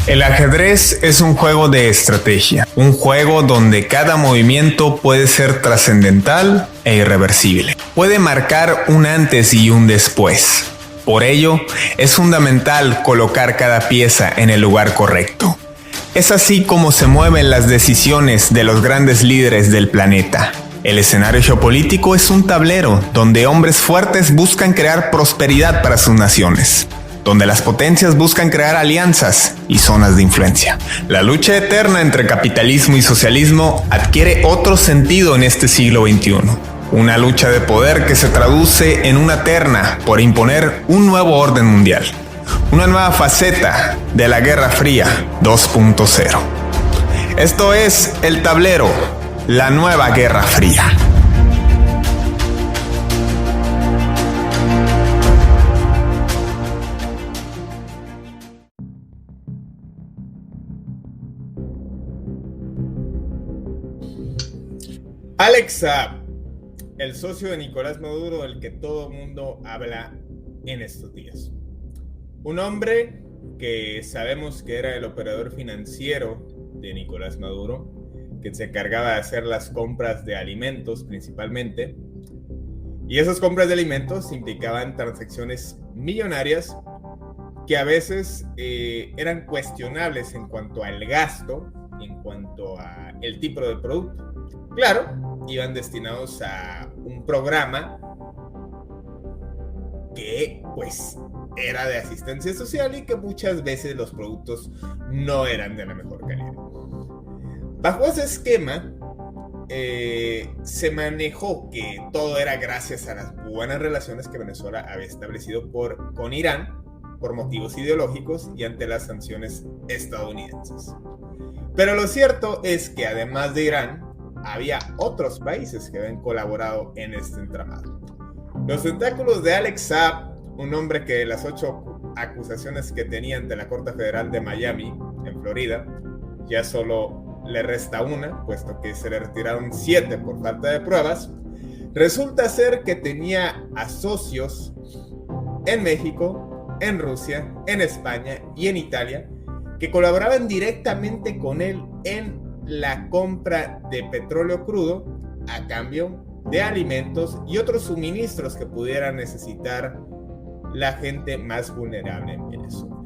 El ajedrez es un juego de estrategia, un juego donde cada movimiento puede ser trascendental e irreversible. Puede marcar un antes y un después. Por ello, es fundamental colocar cada pieza en el lugar correcto. Es así como se mueven las decisiones de los grandes líderes del planeta. El escenario geopolítico es un tablero donde hombres fuertes buscan crear prosperidad para sus naciones, donde las potencias buscan crear alianzas y zonas de influencia. La lucha eterna entre capitalismo y socialismo adquiere otro sentido en este siglo XXI. Una lucha de poder que se traduce en una terna por imponer un nuevo orden mundial. Una nueva faceta de la Guerra Fría 2.0. Esto es El Tablero, la nueva Guerra Fría. Alex Saab, el socio de Nicolás Maduro, del que todo el mundo habla en estos días. Un hombre que sabemos que era el operador financiero de Nicolás Maduro, que se encargaba de hacer las compras de alimentos principalmente. Y esas compras de alimentos implicaban transacciones millonarias que a veces eran cuestionables en cuanto al gasto, en cuanto al tipo de producto. Claro, iban destinados a un programa que pues era de asistencia social y que muchas veces los productos no eran de la mejor calidad. Bajo ese esquema se manejó que todo era gracias a las buenas relaciones que Venezuela había establecido con Irán por motivos ideológicos y ante las sanciones estadounidenses. Pero lo cierto es que además de Irán, había otros países que habían colaborado en este entramado. Los tentáculos de Alex Saab, un hombre que de las 8 acusaciones que tenía ante la Corte Federal de Miami, en Florida, ya solo le resta una, puesto que se le retiraron 7 por falta de pruebas, resulta ser que tenía a socios en México, en Rusia, en España y en Italia, que colaboraban directamente con él en la compra de petróleo crudo a cambio de alimentos y otros suministros que pudiera necesitar la gente más vulnerable en Venezuela.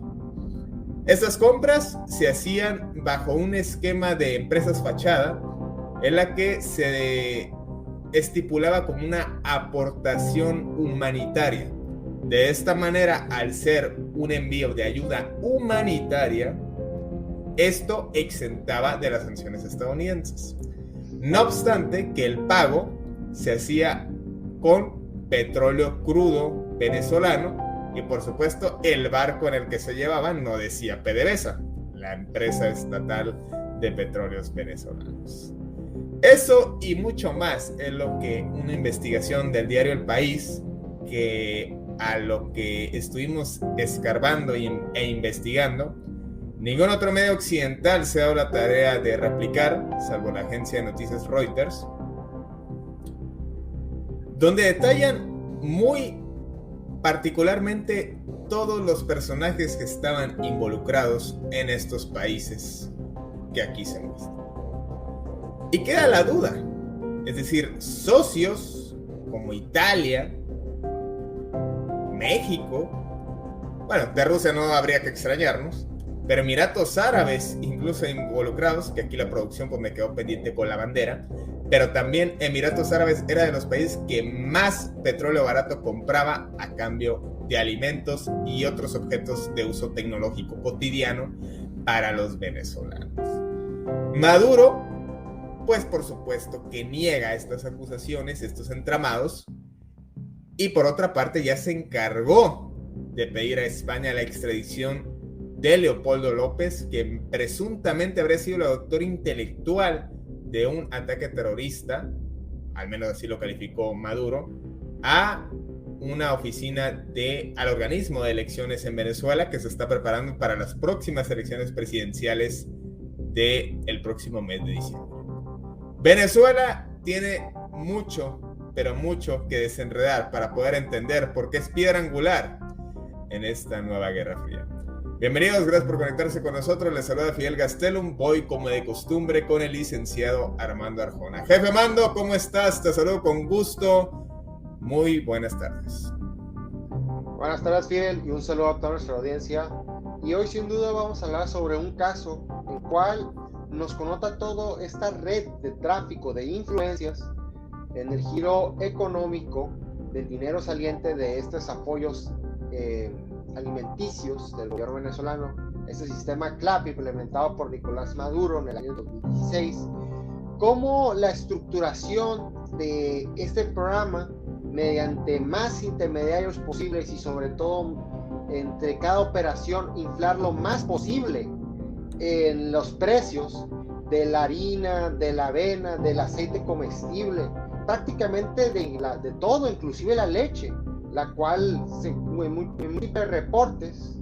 Estas compras se hacían bajo un esquema de empresas fachada en la que se estipulaba como una aportación humanitaria. De esta manera, al ser un envío de ayuda humanitaria, esto exentaba de las sanciones estadounidenses. No obstante, que el pago se hacía con petróleo crudo venezolano y por supuesto el barco en el que se llevaban no decía PDVSA, la empresa estatal de petróleos venezolanos. Eso y mucho más es lo que una investigación del diario El País, que a lo que estuvimos escarbando e investigando, ningún otro medio occidental se ha dado la tarea de replicar, salvo la agencia de noticias Reuters, donde detallan muy particularmente todos los personajes que estaban involucrados en estos países que aquí se muestran. Y queda la duda, es decir, socios como Italia, México, bueno, de Rusia no habría que extrañarnos, pero Emiratos Árabes incluso involucrados, que aquí la producción pues me quedó pendiente con la bandera, pero también Emiratos Árabes era de los países que más petróleo barato compraba a cambio de alimentos y otros objetos de uso tecnológico cotidiano para los venezolanos. Maduro, pues por supuesto que niega estas acusaciones, estos entramados, y por otra parte ya se encargó de pedir a España la extradición de Leopoldo López, que presuntamente habría sido el autor intelectual de un ataque terrorista, al menos así lo calificó Maduro, a una oficina al organismo de elecciones en Venezuela que se está preparando para las próximas elecciones presidenciales del próximo mes de diciembre. Venezuela tiene mucho, pero mucho que desenredar para poder entender por qué es piedra angular en esta nueva Guerra Fría. Bienvenidos, gracias por conectarse con nosotros. Les saluda Fidel Gastelum. Voy como de costumbre con el licenciado Armando Arjona. Jefe Mando, ¿cómo estás? Te saludo con gusto. Muy buenas tardes. Buenas tardes, Fidel, y un saludo a toda nuestra audiencia. Y hoy sin duda vamos a hablar sobre un caso el cual nos connota toda esta red de tráfico de influencias en el giro económico del dinero saliente de estos apoyos alimenticios del gobierno venezolano, este sistema CLAP implementado por Nicolás Maduro en el año 2016, cómo la estructuración de este programa mediante más intermediarios posibles y sobre todo entre cada operación inflar lo más posible en los precios de la harina, de la avena, del aceite comestible, prácticamente de todo, inclusive la leche, la cual en múltiples reportes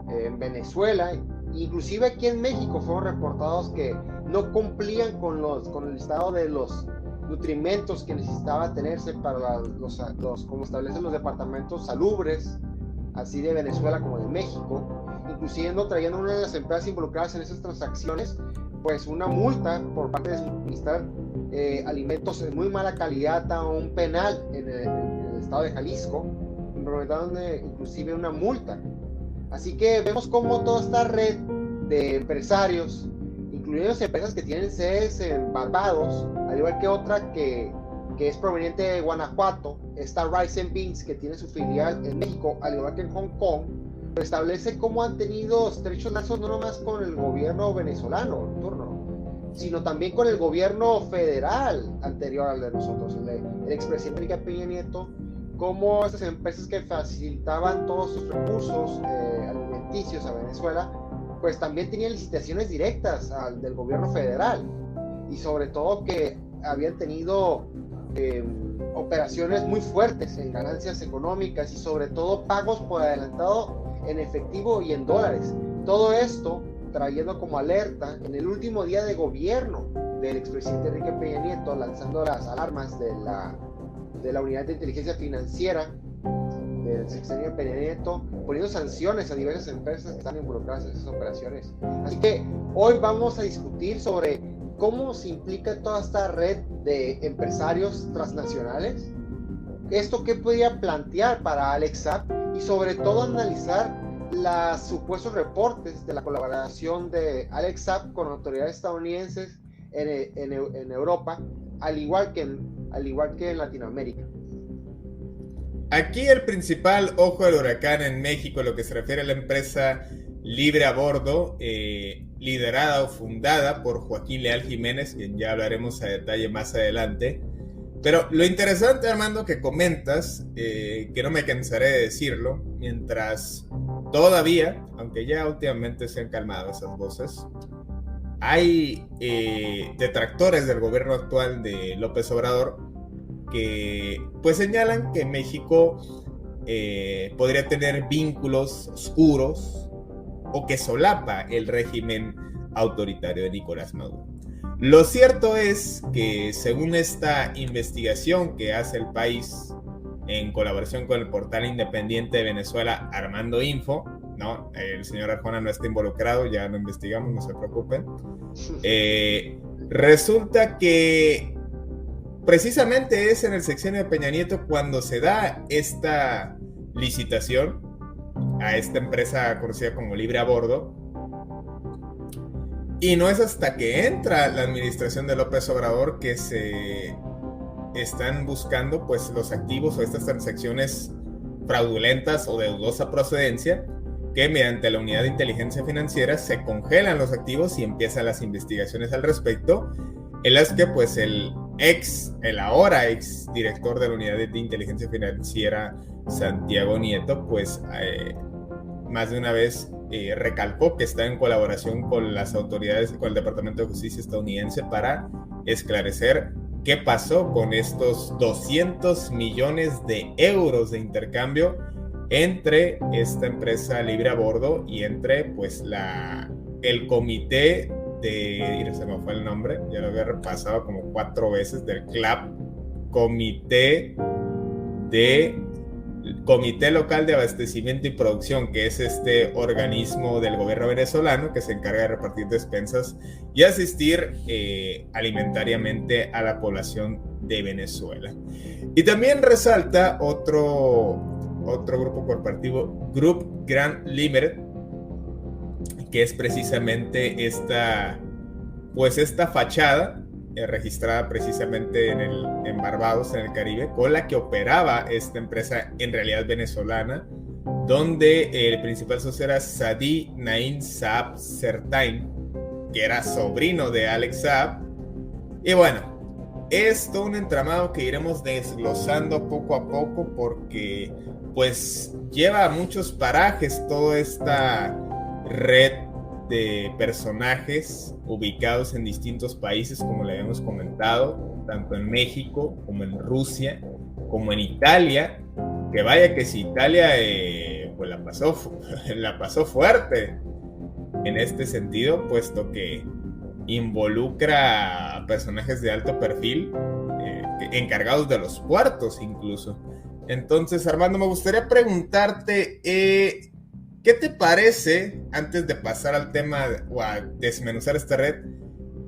en Venezuela, inclusive aquí en México fueron reportados que no cumplían con el listado de los nutrimentos que necesitaba tenerse para como establecen los departamentos salubres, así de Venezuela como de México, inclusive trayendo una de las empresas involucradas en esas transacciones, pues una multa por parte de suministrar alimentos de muy mala calidad a un penal en el estado de Jalisco, implementando inclusive una multa. Así que vemos cómo toda esta red de empresarios, incluyendo empresas que tienen sedes en Barbados, al igual que otra que es proveniente de Guanajuato, esta Rice and Beans, que tiene su filial en México, al igual que en Hong Kong, establece cómo han tenido estrechos lazos no nomás con el gobierno venezolano en turno, sino también con el gobierno federal anterior al de nosotros, el expresidente Enrique Peña Nieto, como estas empresas que facilitaban todos sus recursos alimenticios a Venezuela, pues también tenían licitaciones directas del gobierno federal, y sobre todo que habían tenido operaciones muy fuertes en ganancias económicas y sobre todo pagos por adelantado en efectivo y en dólares. Todo esto trayendo como alerta en el último día de gobierno del expresidente Enrique Peña Nieto, lanzando las alarmas de la unidad de inteligencia financiera del sexenio de Peña Nieto, poniendo sanciones a diversas empresas que están involucradas en esas operaciones. Así que hoy vamos a discutir sobre cómo se implica toda esta red de empresarios transnacionales, esto qué podría plantear para Alex Saab, y sobre todo analizar los supuestos reportes de la colaboración de Alex Saab con autoridades estadounidenses en Europa, al igual que en Latinoamérica. Aquí el principal ojo del huracán en México, lo que se refiere a la empresa Libre a Bordo, liderada o fundada por Joaquín Leal Jiménez, quien ya hablaremos a detalle más adelante. Pero lo interesante, Armando, que comentas, que no me cansaré de decirlo, mientras todavía, aunque ya últimamente se han calmado esas voces, hay detractores del gobierno actual de López Obrador que pues señalan que México podría tener vínculos oscuros o que solapa el régimen autoritario de Nicolás Maduro. Lo cierto es que según esta investigación que hace el país en colaboración con el portal independiente de Venezuela Armando Info, no, el señor Arjona no está involucrado, ya lo investigamos, no se preocupen, resulta que precisamente es en el sexenio de Peña Nieto cuando se da esta licitación a esta empresa conocida como Libre a Bordo, y no es hasta que entra la administración de López Obrador que se están buscando pues los activos o estas transacciones fraudulentas o de dudosa procedencia, que mediante la unidad de inteligencia financiera se congelan los activos y empiezan las investigaciones al respecto, en las que pues el ahora ex director de la unidad de inteligencia financiera, Santiago Nieto, pues más de una vez recalcó que está en colaboración con las autoridades, con el Departamento de Justicia estadounidense para esclarecer qué pasó con estos 200 millones de euros de intercambio entre esta empresa Libre a Bordo y entre pues el comité se me fue el nombre, ya lo había repasado como 4 veces, del CLAP, Comité de Comité Local de Abastecimiento y Producción, que es este organismo del gobierno venezolano que se encarga de repartir despensas y asistir alimentariamente a la población de Venezuela. Y también resalta otro grupo corporativo, Group Grand Limited, que es precisamente esta fachada registrada precisamente en Barbados, en el Caribe, con la que operaba esta empresa en realidad venezolana, donde el principal socio era Sadi Naim Saab Sertain, que era sobrino de Alex Saab. Y bueno, es todo un entramado que iremos desglosando poco a poco, porque pues lleva a muchos parajes toda esta red de personajes ubicados en distintos países, como le habíamos comentado, tanto en México como en Rusia, como en Italia, que vaya que si Italia pues la pasó fuerte en este sentido, puesto que involucra a personajes de alto perfil, encargados de los puertos incluso. Entonces, Armando, me gustaría preguntarte, ¿qué te parece, antes de pasar al tema o a desmenuzar esta red,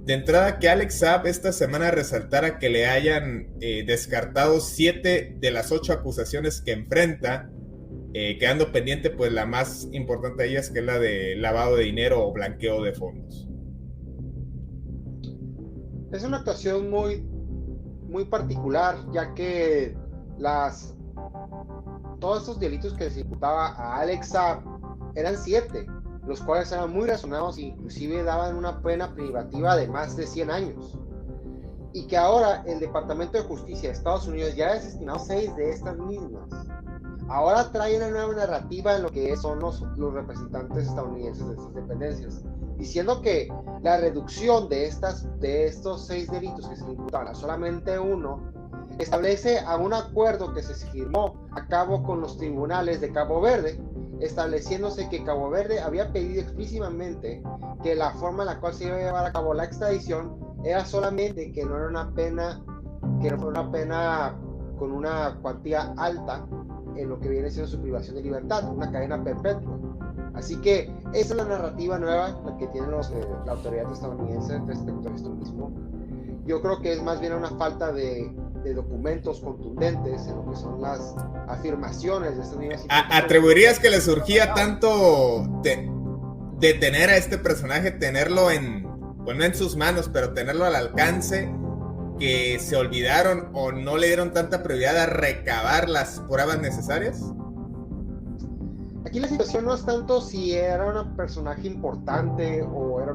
de entrada que Alex Saab esta semana resaltara que le hayan descartado 7 de las 8 acusaciones que enfrenta, quedando pendiente pues la más importante de ellas, que es la de lavado de dinero o blanqueo de fondos? Es una actuación muy, muy particular, ya que todos estos delitos que se imputaba a Alex Saab eran 7, los cuales eran muy razonados e inclusive daban una pena privativa de más de 100 años. Y que ahora el Departamento de Justicia de Estados Unidos ya ha desestimado 6 de estas mismas. Ahora trae una nueva narrativa en lo que son los representantes estadounidenses de estas dependencias, diciendo que la reducción de estos 6 delitos que se le imputaban a solamente uno establece a un acuerdo que se firmó a cabo con los tribunales de Cabo Verde, estableciéndose que Cabo Verde había pedido explícitamente que la forma en la cual se iba a llevar a cabo la extradición era solamente que no era una pena, que no fue una pena con una cuantía alta en lo que viene siendo su privación de libertad, una cadena perpetua. Así que esa es la narrativa nueva la que tiene la autoridad estadounidense respecto a esto mismo. Yo creo que es más bien una falta de documentos contundentes en lo que son las afirmaciones de estas mismas. ¿Atribuirías que le surgía tanto de tener a este personaje, tenerlo no en sus manos, pero tenerlo al alcance, que se olvidaron o no le dieron tanta prioridad a recabar las pruebas necesarias? Aquí la situación no es tanto si era un personaje importante o era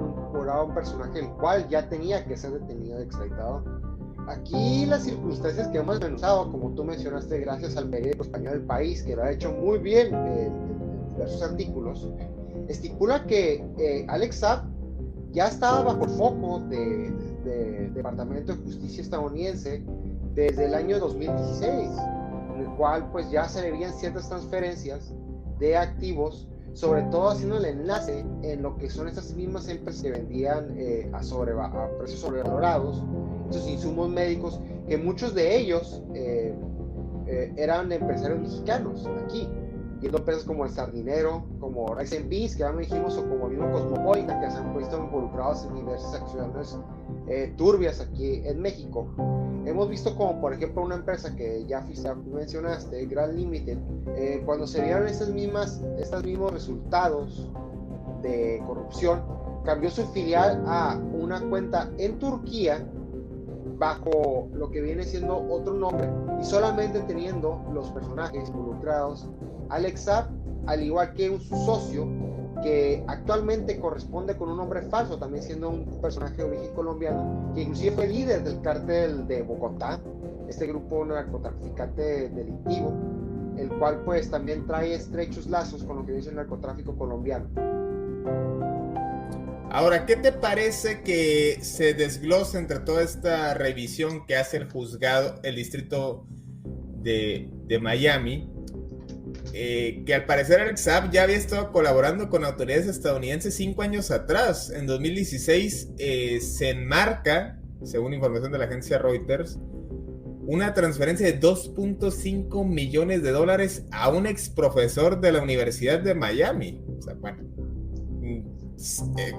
un personaje el cual ya tenía que ser detenido y extraditado. Aquí las circunstancias que hemos desmenuzado, como tú mencionaste, gracias al periódico español El País, que lo ha hecho muy bien en diversos artículos, estipula que Alex Saab ya estaba bajo el foco del Departamento de Justicia estadounidense desde el año 2016, en el cual pues ya se le veían ciertas transferencias de activos, sobre todo haciendo el enlace en lo que son estas mismas empresas que vendían a precios sobrevalorados estos insumos médicos, que muchos de ellos eran empresarios mexicanos aquí, viendo empresas como El Sardinero, como Rice and Beans, que ya me dijimos, o como el mismo Cosmopolitan, que se han puesto involucrados en diversas acciones turbias aquí en México. Hemos visto como, por ejemplo, una empresa que ya mencionaste, Grand Limited, cuando se vieron estos mismos resultados de corrupción, cambió su filial a una cuenta en Turquía bajo lo que viene siendo otro nombre y solamente teniendo los personajes involucrados Alex Saab, al igual que su socio, que actualmente corresponde con un nombre falso, también siendo un personaje de origen colombiano, que inclusive fue líder del cártel de Bogotá, este grupo narcotraficante delictivo, el cual pues también trae estrechos lazos con lo que dice el narcotráfico colombiano. Ahora, ¿qué te parece que se desglose entre toda esta revisión que hace el juzgado, el distrito de Miami? Que al parecer Alex Saab ya había estado colaborando con autoridades estadounidenses 5 años atrás. En 2016 se enmarca, según información de la agencia Reuters, una transferencia de $2.5 millones a un ex profesor de la Universidad de Miami. O sea, bueno,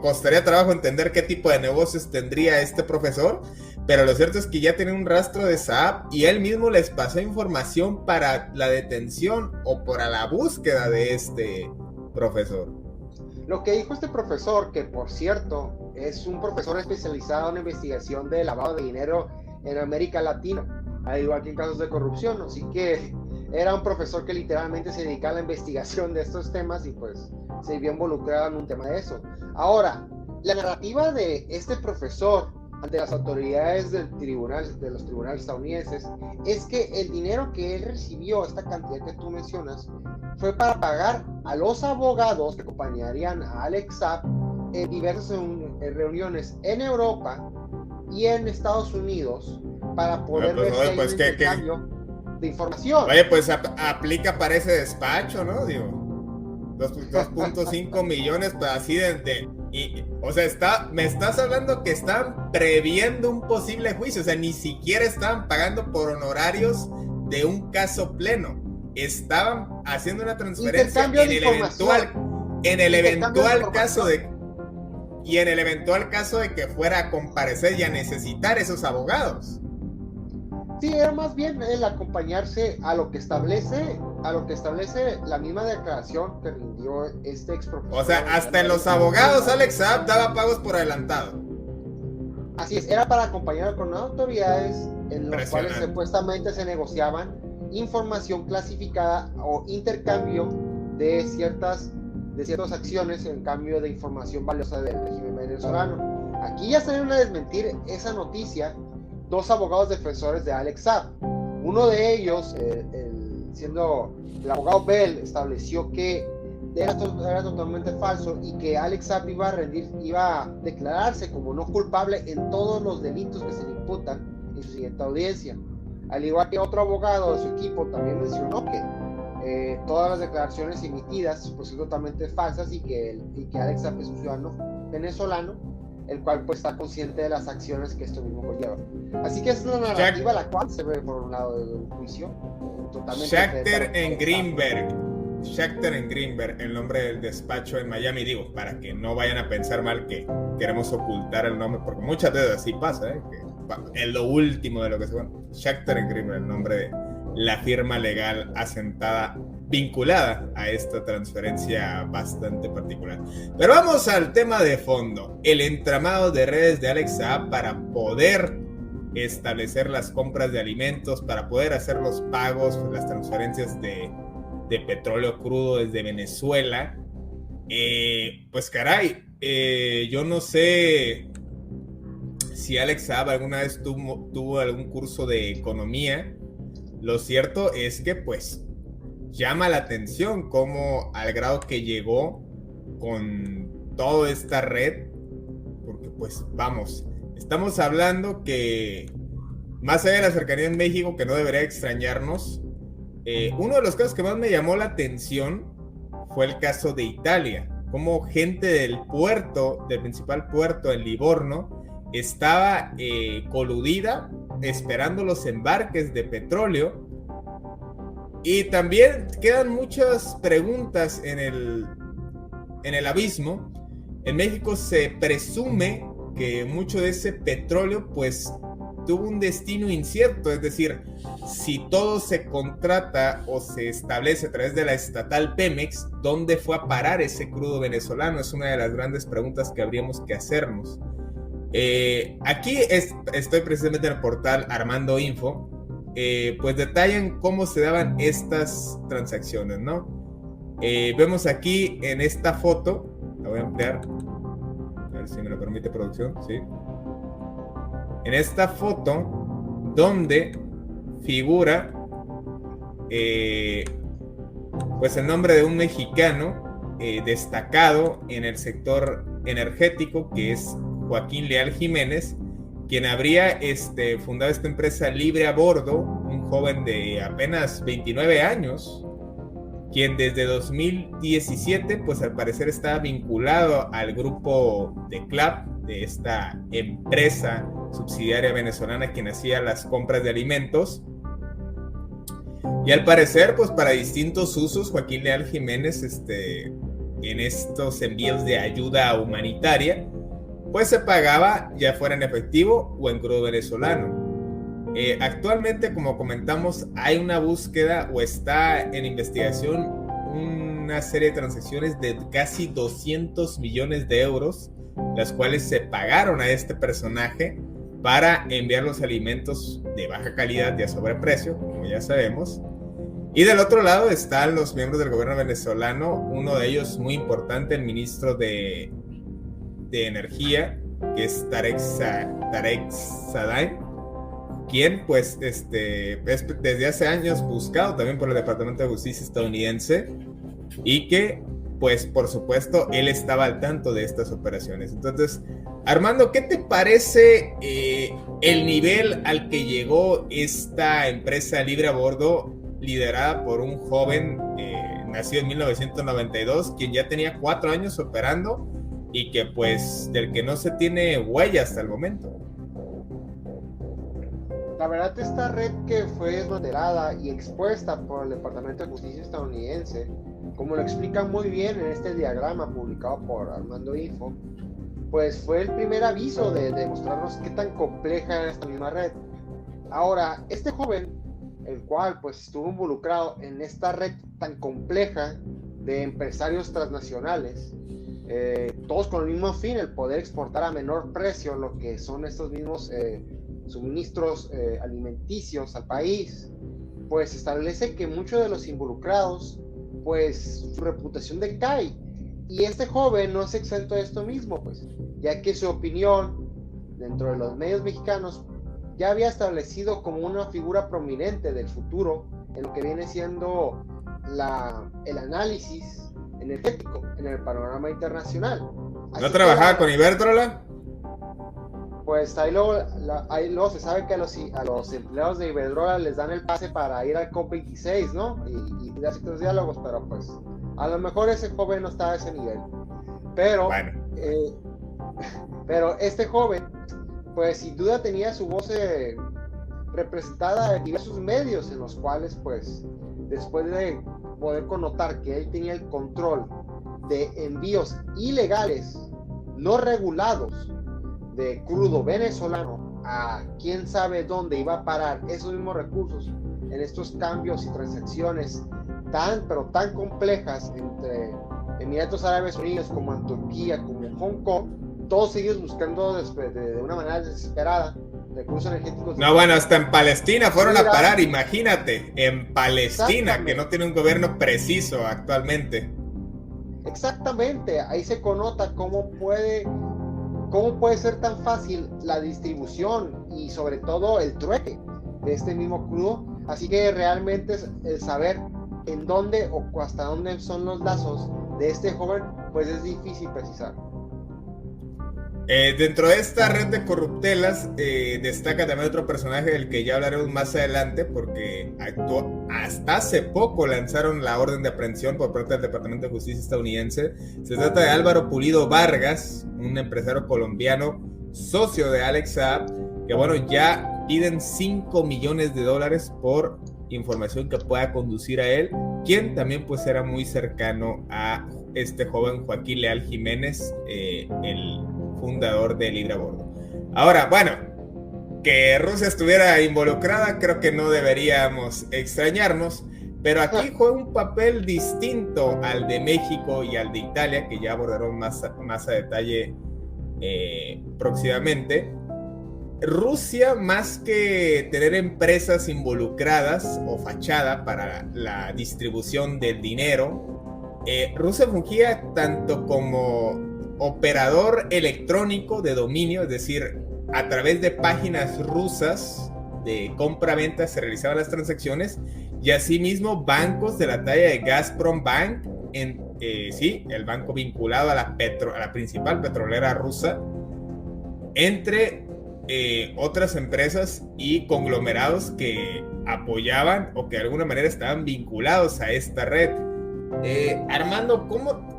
costaría trabajo entender qué tipo de negocios tendría este profesor, pero lo cierto es que ya tiene un rastro de Saab y él mismo les pasó información para la detención o para la búsqueda de este profesor. Lo que dijo este profesor, que por cierto es un profesor especializado en investigación de lavado de dinero en América Latina, al igual que en casos de corrupción, así que era un profesor que literalmente se dedicaba a la investigación de estos temas y pues se vio involucrado en un tema de eso. Ahora, la narrativa de este profesor ante las autoridades de los tribunales estadounidenses, es que el dinero que él recibió, esta cantidad que tú mencionas, fue para pagar a los abogados que acompañarían a Alex Saab en diversas reuniones en Europa y en Estados Unidos para poder ver si hay un intercambio de información. Oye, pues aplica para ese despacho, ¿no? Digo, 2.5 millones, pues así o sea, me estás hablando que estaban previendo un posible juicio, o sea, ni siquiera estaban pagando por honorarios de un caso pleno, estaban haciendo una transferencia en el eventual caso de que fuera a comparecer y a necesitar esos abogados. Sí, era más bien el acompañarse a lo que establece la misma declaración que rindió este ex profesor. O sea, hasta en los abogados Alex Saab daba pagos por adelantado. Así es, era para acompañar con autoridades en los cuales supuestamente se negociaban información clasificada o intercambio de ciertas acciones en cambio de información valiosa del régimen venezolano. Aquí ya salieron a desmentir esa noticia dos abogados defensores de Alex Saab. Uno de ellos, siendo el abogado Bell, estableció que era totalmente falso y que Alex Saab iba a declararse como no culpable en todos los delitos que se le imputan en su siguiente audiencia. Al igual que otro abogado de su equipo también mencionó que todas las declaraciones emitidas pues son totalmente falsas y que Alex Saab es un ciudadano venezolano, el cual pues está consciente de las acciones que esto mismo conlleva. Así que es una narrativa la cual se ve por un lado del juicio totalmente. Schachter en Greenberg, el nombre del despacho en Miami, digo, para que no vayan a pensar mal que queremos ocultar el nombre, porque muchas veces así pasa, que es lo último de lo que se bueno. Schachter en Greenberg, el nombre de la firma legal asentada, vinculada a esta transferencia bastante particular. Pero vamos al tema de fondo, el entramado de redes de Alex Saab para poder establecer las compras de alimentos, para poder hacer los pagos, las transferencias de petróleo crudo desde Venezuela. Pues caray, yo no sé si Alex Saab alguna vez tuvo algún curso de economía. Lo cierto es que pues llama la atención cómo al grado que llegó con toda esta red, porque pues vamos, estamos hablando que más allá de la cercanía en México, que no debería extrañarnos, uno de los casos que más me llamó la atención fue el caso de Italia, como gente del principal puerto en Livorno estaba coludida esperando los embarques de petróleo. Y también quedan muchas preguntas en el abismo. En México se presume que mucho de ese petróleo pues tuvo un destino incierto, es decir, si todo se contrata o se establece a través de la estatal Pemex, ¿dónde fue a parar ese crudo venezolano? Es una de las grandes preguntas que habríamos que hacernos. Aquí estoy precisamente en el portal Armando Info, pues detallan cómo se daban estas transacciones, ¿no? Vemos aquí en esta foto, la voy a ampliar, a ver si me lo permite producción, ¿sí? En esta foto, donde figura pues el nombre de un mexicano destacado en el sector energético, que es Joaquín Leal Jiménez, quien habría fundado esta empresa Libre a Bordo, un joven de apenas 29 años, quien desde 2017, pues al parecer estaba vinculado al grupo de CLAP, de esta empresa subsidiaria venezolana, quien hacía las compras de alimentos. Y al parecer, pues para distintos usos, Joaquín Leal Jiménez, en estos envíos de ayuda humanitaria, pues se pagaba ya fuera en efectivo o en crudo venezolano. Actualmente, como comentamos, hay una búsqueda o está en investigación una serie de transacciones de casi 200 millones de euros, las cuales se pagaron a este personaje para enviar los alimentos de baja calidad y a sobreprecio, como ya sabemos. Y del otro lado están los miembros del gobierno venezolano, uno de ellos muy importante, el ministro de Energía, que es Tarek Sadane, quien pues es desde hace años buscado también por el Departamento de Justicia estadounidense, y que pues por supuesto él estaba al tanto de estas operaciones. Entonces, Armando, ¿qué te parece el nivel al que llegó esta empresa libre a bordo, liderada por un joven nacido en 1992, quien ya tenía 4 años operando y que pues del que no se tiene huella hasta el momento? La verdad, esta red que fue desmantelada y expuesta por el Departamento de Justicia estadounidense, como lo explica muy bien en este diagrama publicado por Armando Info, pues fue el primer aviso de mostrarnos qué tan compleja era esta misma red. Ahora, este joven, el cual pues estuvo involucrado en esta red tan compleja de empresarios transnacionales, todos con el mismo fin, el poder exportar a menor precio lo que son estos mismos suministros alimenticios al país, pues establece que muchos de los involucrados, pues su reputación decae. Y este joven no es exento de esto mismo, pues, ya que su opinión dentro de los medios mexicanos ya había establecido como una figura prominente del futuro en lo que viene siendo el análisis energético en el panorama internacional. Así ¿No trabajaba con Iberdrola? Pues ahí luego se sabe que a los empleados de Iberdrola les dan el pase para ir al COP26, ¿no? Y dar ciertos diálogos, pero pues a lo mejor ese joven no está a ese nivel. Pero, bueno. Pero este joven, pues sin duda tenía su voz representada en diversos medios, en los cuales, pues, después de poder connotar que él tenía el control de envíos ilegales, no regulados, de crudo venezolano a quién sabe dónde iba a parar esos mismos recursos en estos cambios y transacciones pero tan complejas entre Emiratos Árabes Unidos, como en Turquía, como en Hong Kong, todos ellos buscando de una manera desesperada recursos energéticos. No, bueno, hasta en Palestina fueron a parar, imagínate, en Palestina, que no tiene un gobierno preciso actualmente. Exactamente, ahí se connota cómo puede ser tan fácil la distribución y sobre todo el trueque de este mismo crudo. Así que realmente el saber en dónde o hasta dónde son los lazos de este joven, pues es difícil precisar. Dentro de esta red de corruptelas destaca también otro personaje del que ya hablaremos más adelante, porque hasta hace poco lanzaron la orden de aprehensión por parte del Departamento de Justicia estadounidense. Se trata de Álvaro Pulido Vargas, un empresario colombiano, socio de Alex Saab, que bueno, ya piden $5 millones por información que pueda conducir a él, quien también pues era muy cercano a este joven Joaquín Leal Jiménez, el fundador de Libre a Bordo. Ahora, bueno, que Rusia estuviera involucrada creo que no deberíamos extrañarnos, pero aquí juega un papel distinto al de México y al de Italia, que ya abordaremos más a detalle próximamente. Rusia, más que tener empresas involucradas o fachada para la distribución del dinero, Rusia fungía tanto como operador electrónico de dominio, es decir, a través de páginas rusas de compra-venta se realizaban las transacciones, y asimismo bancos de la talla de Gazprom Bank, el banco vinculado a la principal petrolera rusa, entre otras empresas y conglomerados que apoyaban o que de alguna manera estaban vinculados a esta red. Armando,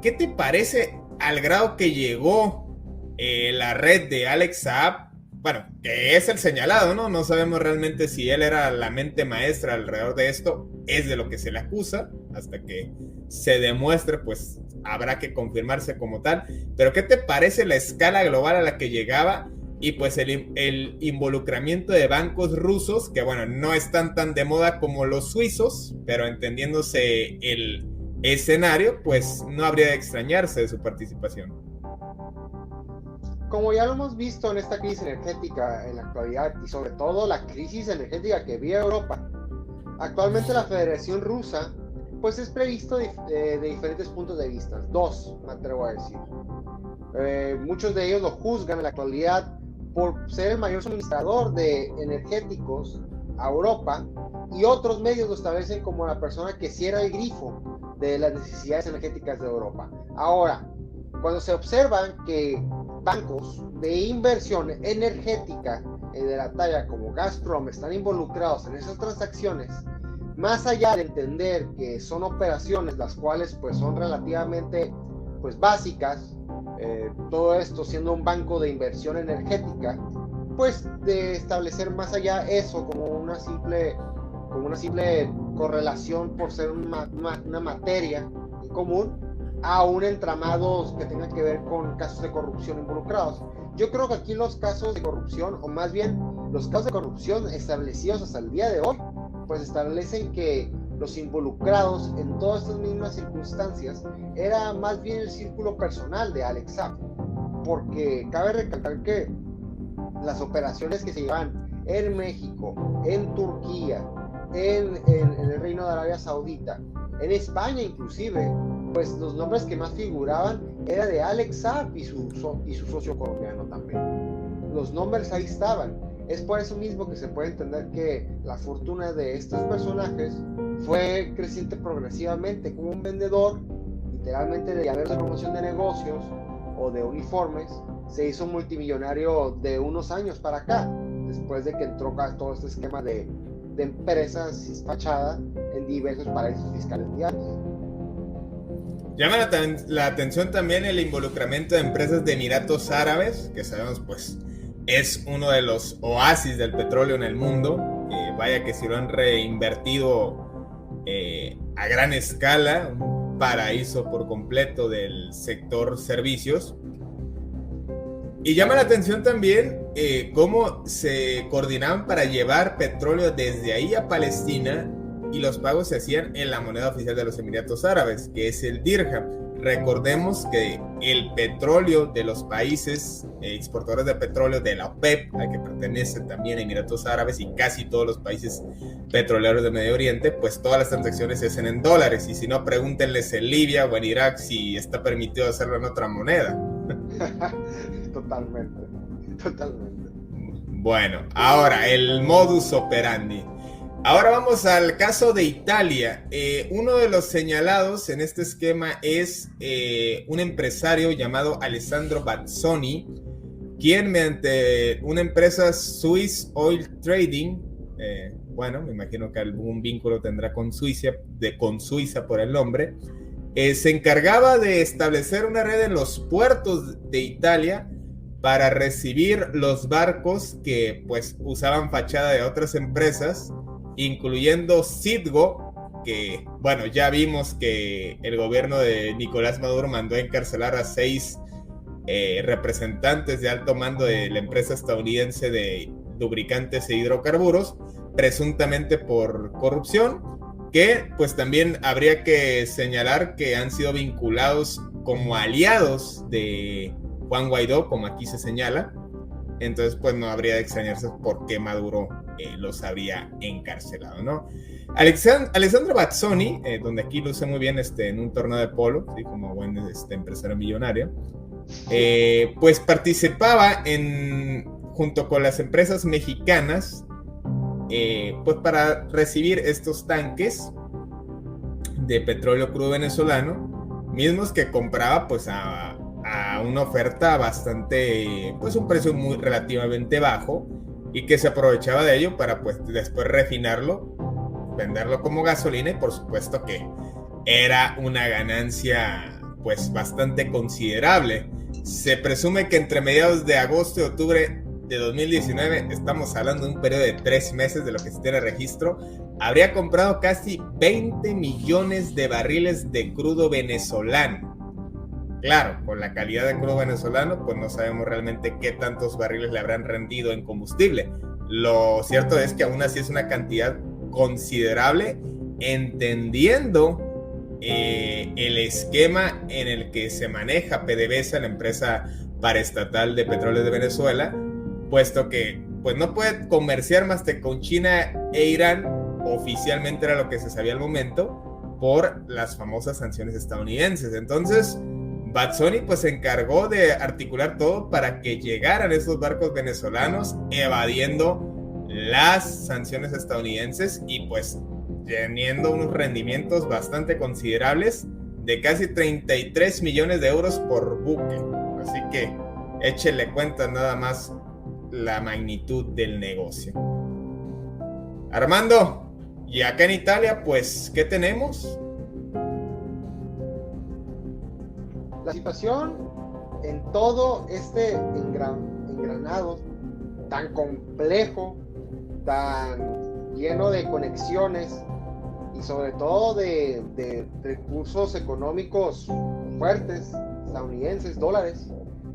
¿qué te parece al grado que llegó la red de Alex Saab bueno, que es el señalado, ¿no? No sabemos realmente si él era la mente maestra alrededor de esto, es de lo que se le acusa, hasta que se demuestre, pues habrá que confirmarse como tal. Pero ¿qué te parece la escala global a la que llegaba? Y pues el involucramiento de bancos rusos, que bueno, no están tan de moda como los suizos, pero entendiéndose el escenario, pues no habría de extrañarse de su participación. Como ya lo hemos visto en esta crisis energética en la actualidad y sobre todo la crisis energética que vive Europa, actualmente la Federación Rusa pues es previsto de diferentes puntos de vista, dos me atrevo a decir. Muchos de ellos lo juzgan en la actualidad por ser el mayor suministrador de energéticos a Europa, y otros medios lo establecen como la persona que cierra el grifo de las necesidades energéticas de Europa. Ahora, cuando se observan que bancos de inversión energética de la talla como Gazprom están involucrados en esas transacciones, más allá de entender que son operaciones las cuales pues son relativamente pues básicas, todo esto siendo un banco de inversión energética, pues de establecer más allá eso como una simple correlación por ser una materia en común, a un entramado que tenga que ver con casos de corrupción involucrados. Yo creo que aquí los casos de corrupción, o más bien los casos de corrupción establecidos hasta el día de hoy, pues establecen que los involucrados en todas estas mismas circunstancias era más bien el círculo personal de Alex Saab, porque cabe recalcar que las operaciones que se llevan en México, en Turquía, en el Reino de Arabia Saudita, en España inclusive, pues los nombres que más figuraban era de Alex Saab y su socio colombiano también. Los nombres ahí estaban. Es por eso mismo que se puede entender que la fortuna de estos personajes fue creciente progresivamente. Como un vendedor, literalmente de llaveros de promoción de negocios o de uniformes, se hizo multimillonario de unos años para acá, después de que entró todo este esquema de empresas despachadas en diversos paraísos fiscales mundiales. Llama la atención también el involucramiento de empresas de Emiratos Árabes, que sabemos pues es uno de los oasis del petróleo en el mundo. Vaya que si lo han reinvertido a gran escala, un paraíso por completo del sector servicios. Y llama la atención también cómo se coordinaban para llevar petróleo desde ahí a Palestina, y los pagos se hacían en la moneda oficial de los Emiratos Árabes, que es el dirham. Recordemos que el petróleo de los países exportadores de petróleo de la OPEP, al que pertenece también Emiratos Árabes y casi todos los países petroleros de Medio Oriente, pues todas las transacciones se hacen en dólares, y si no, pregúntenles en Libia o en Irak si está permitido hacerlo en otra moneda. Totalmente. Bueno, ahora el modus operandi. Ahora vamos al caso de Italia. Uno de los señalados en este esquema es un empresario llamado Alessandro Bazzoni, quien mediante una empresa Swiss Oil Trading, bueno, me imagino que algún vínculo tendrá con Suiza por el nombre, se encargaba de establecer una red en los puertos de Italia para recibir los barcos que pues usaban fachada de otras empresas, incluyendo Citgo, que bueno, ya vimos que el gobierno de Nicolás Maduro mandó a encarcelar a 6 representantes de alto mando de la empresa estadounidense de lubricantes e hidrocarburos, presuntamente por corrupción, que pues también habría que señalar que han sido vinculados como aliados de Juan Guaidó, como aquí se señala. Entonces pues no habría de extrañarse por qué Maduro los habría encarcelado, ¿no? Alessandro Bazzoni, donde aquí luce muy bien en un torneo de polo, ¿sí? Como buen empresario millonario, pues participaba junto con las empresas mexicanas, pues para recibir estos tanques de petróleo crudo venezolano, mismos que compraba pues a una oferta bastante, pues un precio muy relativamente bajo, y que se aprovechaba de ello para pues después refinarlo, venderlo como gasolina, y por supuesto que era una ganancia pues bastante considerable. Se presume que entre mediados de agosto y octubre de 2019, estamos hablando de un periodo de 3 meses de lo que se tiene registro, habría comprado casi 20 millones de barriles de crudo venezolano. Claro, con la calidad de crudo venezolano, pues no sabemos realmente qué tantos barriles le habrán rendido en combustible. Lo cierto es que aún así es una cantidad considerable, entendiendo el esquema en el que se maneja PDVSA, la empresa paraestatal de petróleo de Venezuela, puesto que pues no puede comerciar más que con China e Irán, oficialmente era lo que se sabía al momento, por las famosas sanciones estadounidenses. Entonces Bazzoni pues se encargó de articular todo para que llegaran esos barcos venezolanos evadiendo las sanciones estadounidenses y pues teniendo unos rendimientos bastante considerables de casi 33 millones de euros por buque. Así que échele cuenta nada más la magnitud del negocio. Armando, y acá en Italia pues ¿qué tenemos? La situación en todo este engranado tan complejo, tan lleno de conexiones y sobre todo de recursos económicos fuertes, estadounidenses, dólares,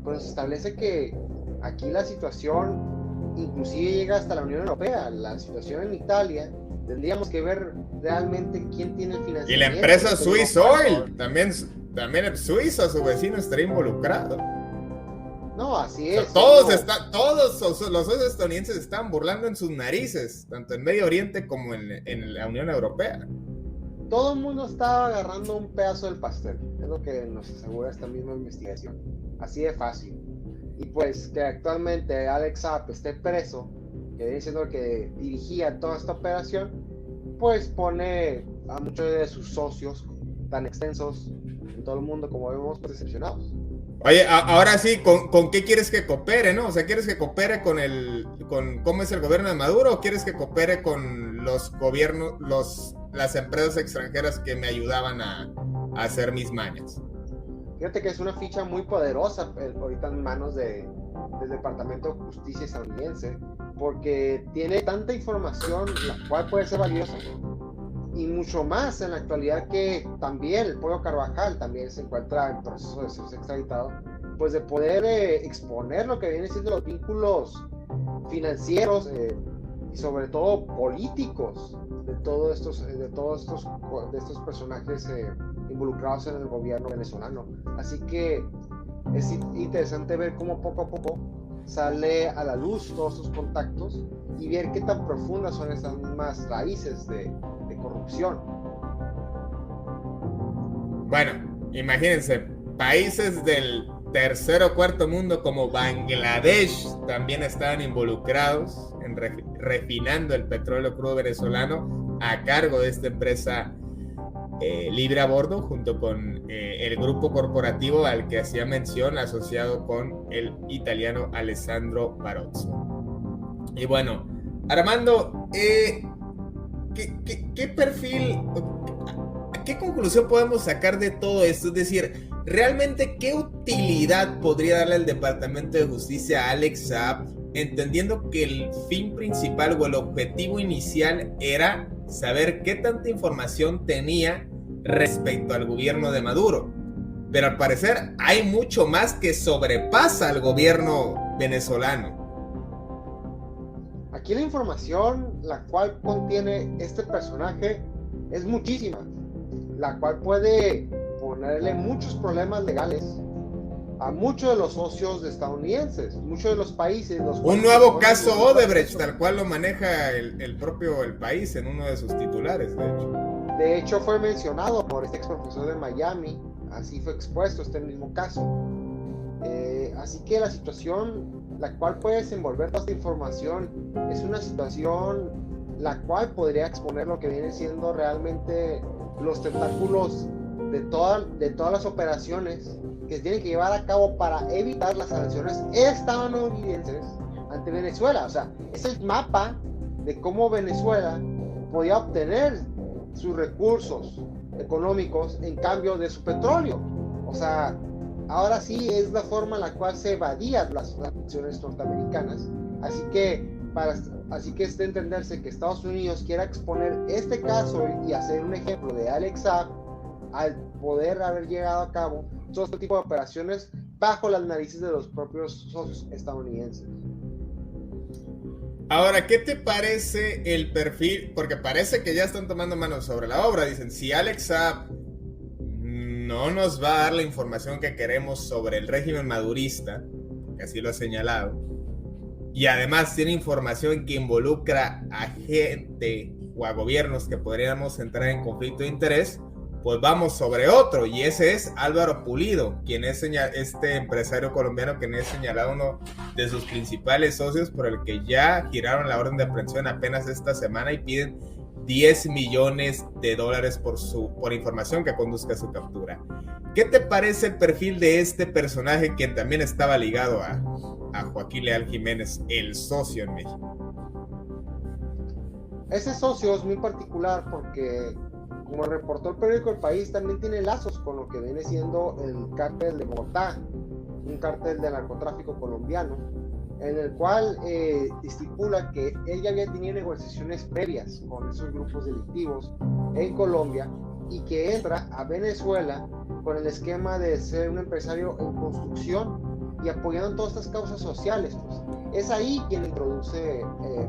pues establece que aquí la situación inclusive llega hasta la Unión Europea. La situación en Italia, tendríamos que ver realmente quién tiene el financiamiento. Y la empresa Swiss Oil, también el suizo, su vecino, estaría involucrado. No, así es. O sea, todos los socios estadounidenses están burlando en sus narices, tanto en Medio Oriente como en la Unión Europea. Todo el mundo está agarrando un pedazo del pastel, es lo que nos asegura esta misma investigación. Así de fácil. Y pues que actualmente Alex Saab esté preso, que viene siendo el que dirigía toda esta operación, pues pone a muchos de sus socios tan extensos en todo el mundo, como vemos, pues decepcionados. Oye, ahora sí, ¿con qué quieres que coopere, no? O sea, ¿quieres que coopere con cómo es el gobierno de Maduro o quieres que coopere con los gobiernos, las empresas extranjeras que me ayudaban a hacer mis mañas? Fíjate que es una ficha muy poderosa ahorita en manos del Departamento de Justicia estadounidense, porque tiene tanta información la cual puede ser valiosa, y mucho más en la actualidad que también el Pollo Carvajal también se encuentra en proceso de ser extraditado, pues de poder exponer lo que viene siendo los vínculos financieros y sobre todo políticos de todos estos personajes involucrados en el gobierno venezolano. Así que es interesante ver cómo poco a poco sale a la luz todos estos contactos y ver qué tan profundas son estas mismas raíces de corrupción. Bueno, imagínense, países del tercer o cuarto mundo como Bangladesh también estaban involucrados en refinando el petróleo crudo venezolano a cargo de esta empresa libre a bordo, junto con el grupo corporativo al que hacía mención, asociado con el italiano Alessandro Barozzo. Y bueno, Armando, ¿qué perfil, qué conclusión podemos sacar de todo esto? Es decir, ¿realmente qué utilidad podría darle el Departamento de Justicia a Alex Saab, entendiendo que el fin principal o el objetivo inicial era saber qué tanta información tenía respecto al gobierno de Maduro? Pero al parecer hay mucho más que sobrepasa al gobierno venezolano. Aquí la información la cual contiene este personaje es muchísima, la cual puede ponerle muchos problemas legales a muchos de los socios estadounidenses, muchos de los países. Un nuevo caso Odebrecht, tal cual lo maneja el propio país en uno de sus titulares, de hecho. De hecho, fue mencionado por este ex profesor de Miami, así fue expuesto este mismo caso. Así que la situación la cual puede desenvolver toda esta información es una situación la cual podría exponer lo que viene siendo realmente los tentáculos de todas las operaciones que se tienen que llevar a cabo para evitar las sanciones estadounidenses ante Venezuela. O sea, es el mapa de cómo Venezuela podía obtener sus recursos económicos en cambio de su petróleo. O sea, ahora sí es la forma en la cual se evadían las sanciones norteamericanas Así que, así que es de entenderse que Estados Unidos quiera exponer este caso y hacer un ejemplo de Alex Saab al poder haber llegado a cabo todo este tipo de operaciones bajo las narices de los propios socios estadounidenses. Ahora, ¿qué te parece el perfil? Porque parece que ya están tomando manos sobre la obra. Dicen, si Alex Saab no nos va a dar la información que queremos sobre el régimen madurista, que así lo ha señalado, y además tiene información que involucra a gente o a gobiernos que podríamos entrar en conflicto de interés, pues vamos sobre otro, y ese es Álvaro Pulido, quien es este empresario colombiano, quien es señalado uno de sus principales socios, por el que ya giraron la orden de aprehensión apenas esta semana y piden $10 millones por información que conduzca a su captura. ¿Qué te parece el perfil de este personaje, quien también estaba ligado a Joaquín Leal Jiménez, el socio en México? Ese socio es muy particular porque, como reportó el periódico El País, también tiene lazos con lo que viene siendo el cártel de Bogotá, un cártel de narcotráfico colombiano, en el cual estipula que él ya había tenido negociaciones previas con esos grupos delictivos en Colombia y que entra a Venezuela con el esquema de ser un empresario en construcción y apoyando todas estas causas sociales. Pues. Es ahí quien introduce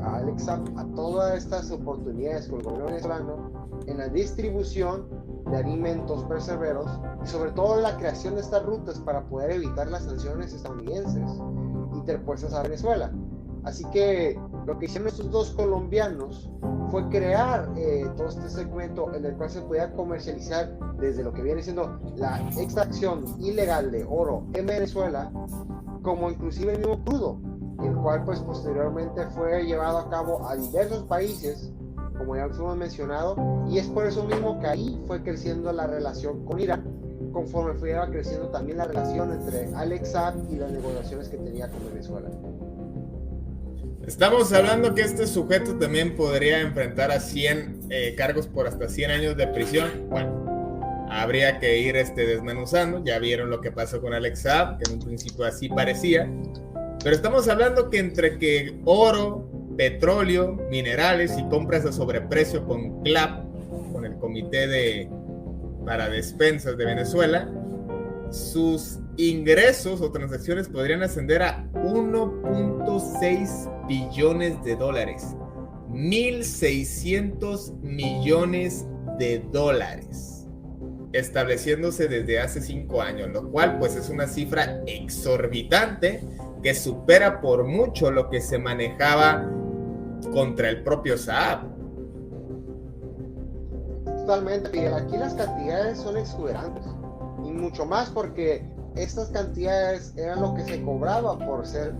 a Alex Saab a todas estas oportunidades con el gobierno venezolano en la distribución de alimentos perecederos y sobre todo la creación de estas rutas para poder evitar las sanciones estadounidenses interpuestas a Venezuela. Así que lo que hicieron estos dos colombianos fue crear todo este segmento en el cual se podía comercializar desde lo que viene siendo la extracción ilegal de oro en Venezuela, como inclusive el mismo crudo, el cual pues posteriormente fue llevado a cabo a diversos países, como ya hemos mencionado, y es por eso mismo que ahí fue creciendo la relación con Irán, conforme fue creciendo también la relación entre Alex Saab y las negociaciones que tenía con Venezuela. Estamos hablando que este sujeto también podría enfrentar a 100 cargos por hasta 100 años de prisión. Bueno, habría que ir desmenuzando. Ya vieron lo que pasó con Alex Saab, que en un principio así parecía. Pero estamos hablando que entre que oro, petróleo, minerales y compras a sobreprecio con CLAP, con el Comité para Despensas de Venezuela, sus ingresos o transacciones podrían ascender a 1.6 billones de dólares, 1.600 millones de dólares, estableciéndose desde hace 5 años, lo cual pues es una cifra exorbitante que supera por mucho lo que se manejaba contra el propio Saab. Totalmente, Miguel. Aquí las cantidades son exuberantes y mucho más porque estas cantidades eran lo que se cobraba por ser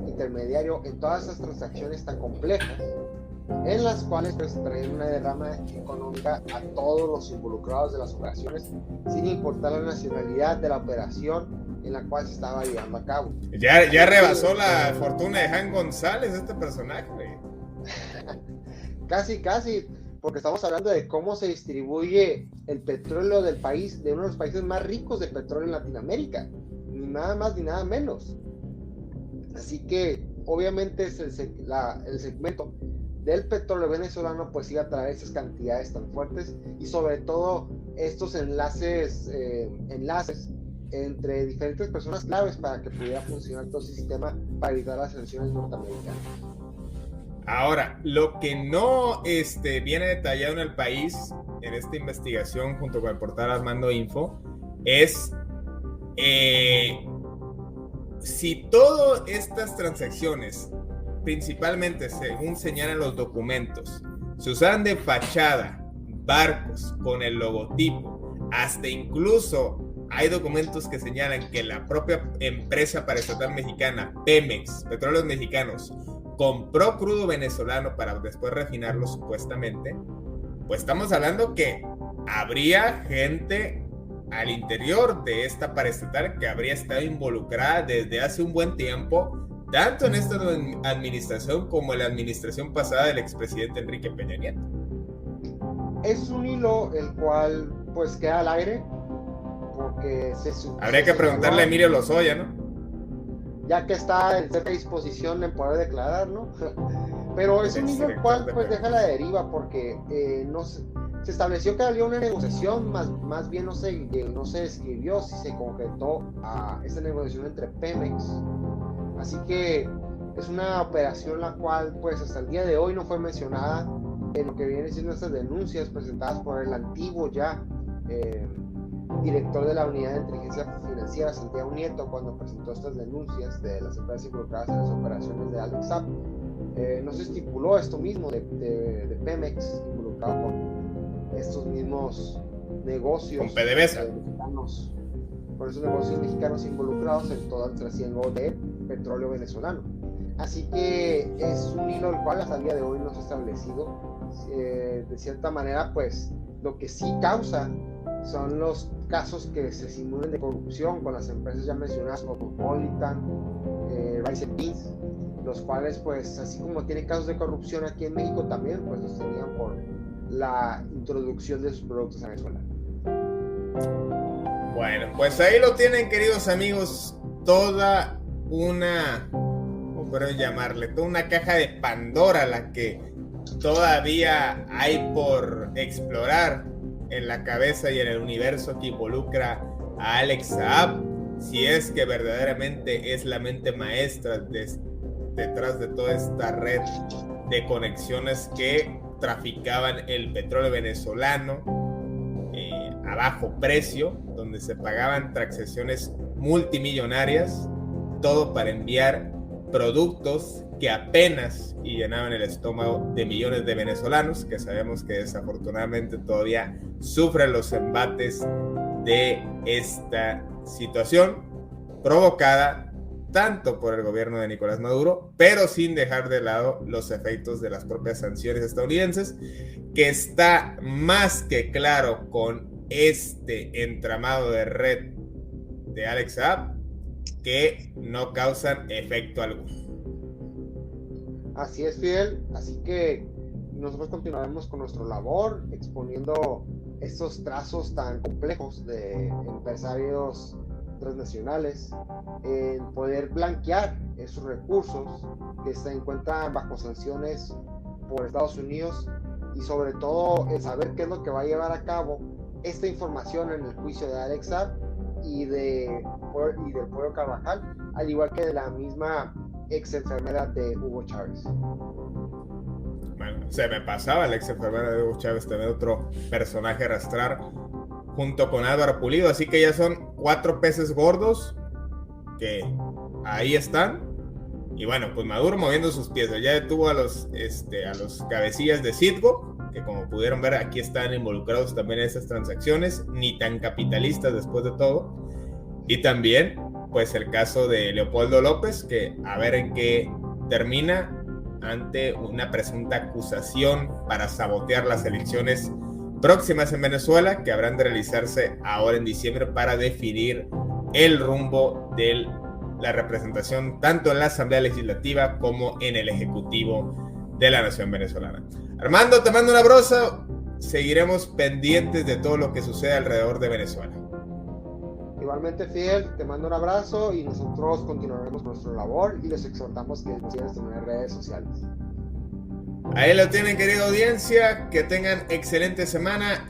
intermediario en todas esas transacciones tan complejas, en las cuales pues traían una derrama económica a todos los involucrados de las operaciones, sin importar la nacionalidad de la operación en la cual se estaba llevando a cabo. Ya rebasó la fortuna de Jan González este personaje. Casi, porque estamos hablando de cómo se distribuye el petróleo del país, de uno de los países más ricos de petróleo en Latinoamérica, ni nada más ni nada menos. Así que obviamente el segmento del petróleo venezolano pues iba a traer esas cantidades tan fuertes y sobre todo estos enlaces entre diferentes personas claves para que pudiera funcionar todo ese sistema para evitar las sanciones norteamericanas. Ahora, lo que no viene detallado en el país, en esta investigación junto con el portal Armando Info, es si todas estas transacciones, principalmente según señalan los documentos, se usaban de fachada, barcos con el logotipo, hasta incluso hay documentos que señalan que la propia empresa paraestatal mexicana, Pemex, Petróleos Mexicanos, compró crudo venezolano para después refinarlo supuestamente, pues estamos hablando que habría gente al interior de esta paraestatal que habría estado involucrada desde hace un buen tiempo, tanto en esta administración como en la administración pasada del expresidente Enrique Peña Nieto. Es un hilo el cual pues queda al aire porque habría que preguntarle a Emilio Lozoya, ¿no? ya que está en cierta disposición en poder declarar, ¿no? Pero es un hilo el cual pues deja la deriva porque se estableció que había una negociación, más bien no se escribió si se concretó a esa negociación entre Pemex. Así que es una operación la cual pues hasta el día de hoy no fue mencionada en lo que vienen siendo estas denuncias presentadas por el antiguo ya director de la Unidad de Inteligencia Financiera, Santiago Nieto, cuando presentó estas denuncias de las empresas involucradas en las operaciones de Alex Saab. No se estipuló esto mismo de Pemex involucrado con estos mismos negocios con PDVSA, mexicanos, con esos negocios mexicanos involucrados en todo el trasiego de petróleo venezolano. Así que es un hilo el cual hasta el día de hoy no se ha establecido. De cierta manera, pues lo que sí causa son los casos que se simulen de corrupción con las empresas ya mencionadas como Cosmopolitan, Rice Beans, los cuales pues así como tienen casos de corrupción aquí en México también pues los tenían por la introducción de sus productos a Venezuela. Bueno, pues ahí lo tienen, queridos amigos, toda una, ¿cómo podemos llamarle? Toda una caja de Pandora la que todavía hay por explorar en la cabeza y en el universo que involucra a Alex Saab, si es que verdaderamente es la mente maestra detrás de toda esta red de conexiones que traficaban el petróleo venezolano a bajo precio, donde se pagaban transacciones multimillonarias, todo para enviar productos que apenas y llenaban el estómago de millones de venezolanos, que sabemos que desafortunadamente todavía sufren los embates de esta situación provocada tanto por el gobierno de Nicolás Maduro, pero sin dejar de lado los efectos de las propias sanciones estadounidenses, que está más que claro con este entramado de red de Alex Saab que no causan efecto alguno. Así es, Fidel. Así que nosotros continuaremos con nuestra labor exponiendo estos trazos tan complejos de empresarios transnacionales, en poder blanquear esos recursos que se encuentran bajo sanciones por Estados Unidos, y sobre todo el saber qué es lo que va a llevar a cabo esta información en el juicio de Alex Saab y del Pollo Carvajal, al igual que de la misma ex enfermera de Hugo Chávez. Bueno, se me pasaba la ex enfermera de Hugo Chávez, también otro personaje a arrastrar junto con Álvaro Pulido, así que ya son 4 peces gordos que ahí están. Y bueno, pues Maduro moviendo sus piezas, ya detuvo a los cabecillas de Citgo, que como pudieron ver aquí están involucrados también en esas transacciones, ni tan capitalistas después de todo. Y también pues el caso de Leopoldo López, que a ver en qué termina ante una presunta acusación para sabotear las elecciones próximas en Venezuela, que habrán de realizarse ahora en diciembre para definir el rumbo de la representación tanto en la Asamblea Legislativa como en el Ejecutivo de la Nación Venezolana. Armando, te mando un abrazo. Seguiremos pendientes de todo lo que sucede alrededor de Venezuela. Igualmente, Fidel, te mando un abrazo y nosotros continuaremos nuestra labor y les exhortamos que nos sigan en nuestras redes sociales. Ahí lo tienen, querida audiencia. Que tengan excelente semana.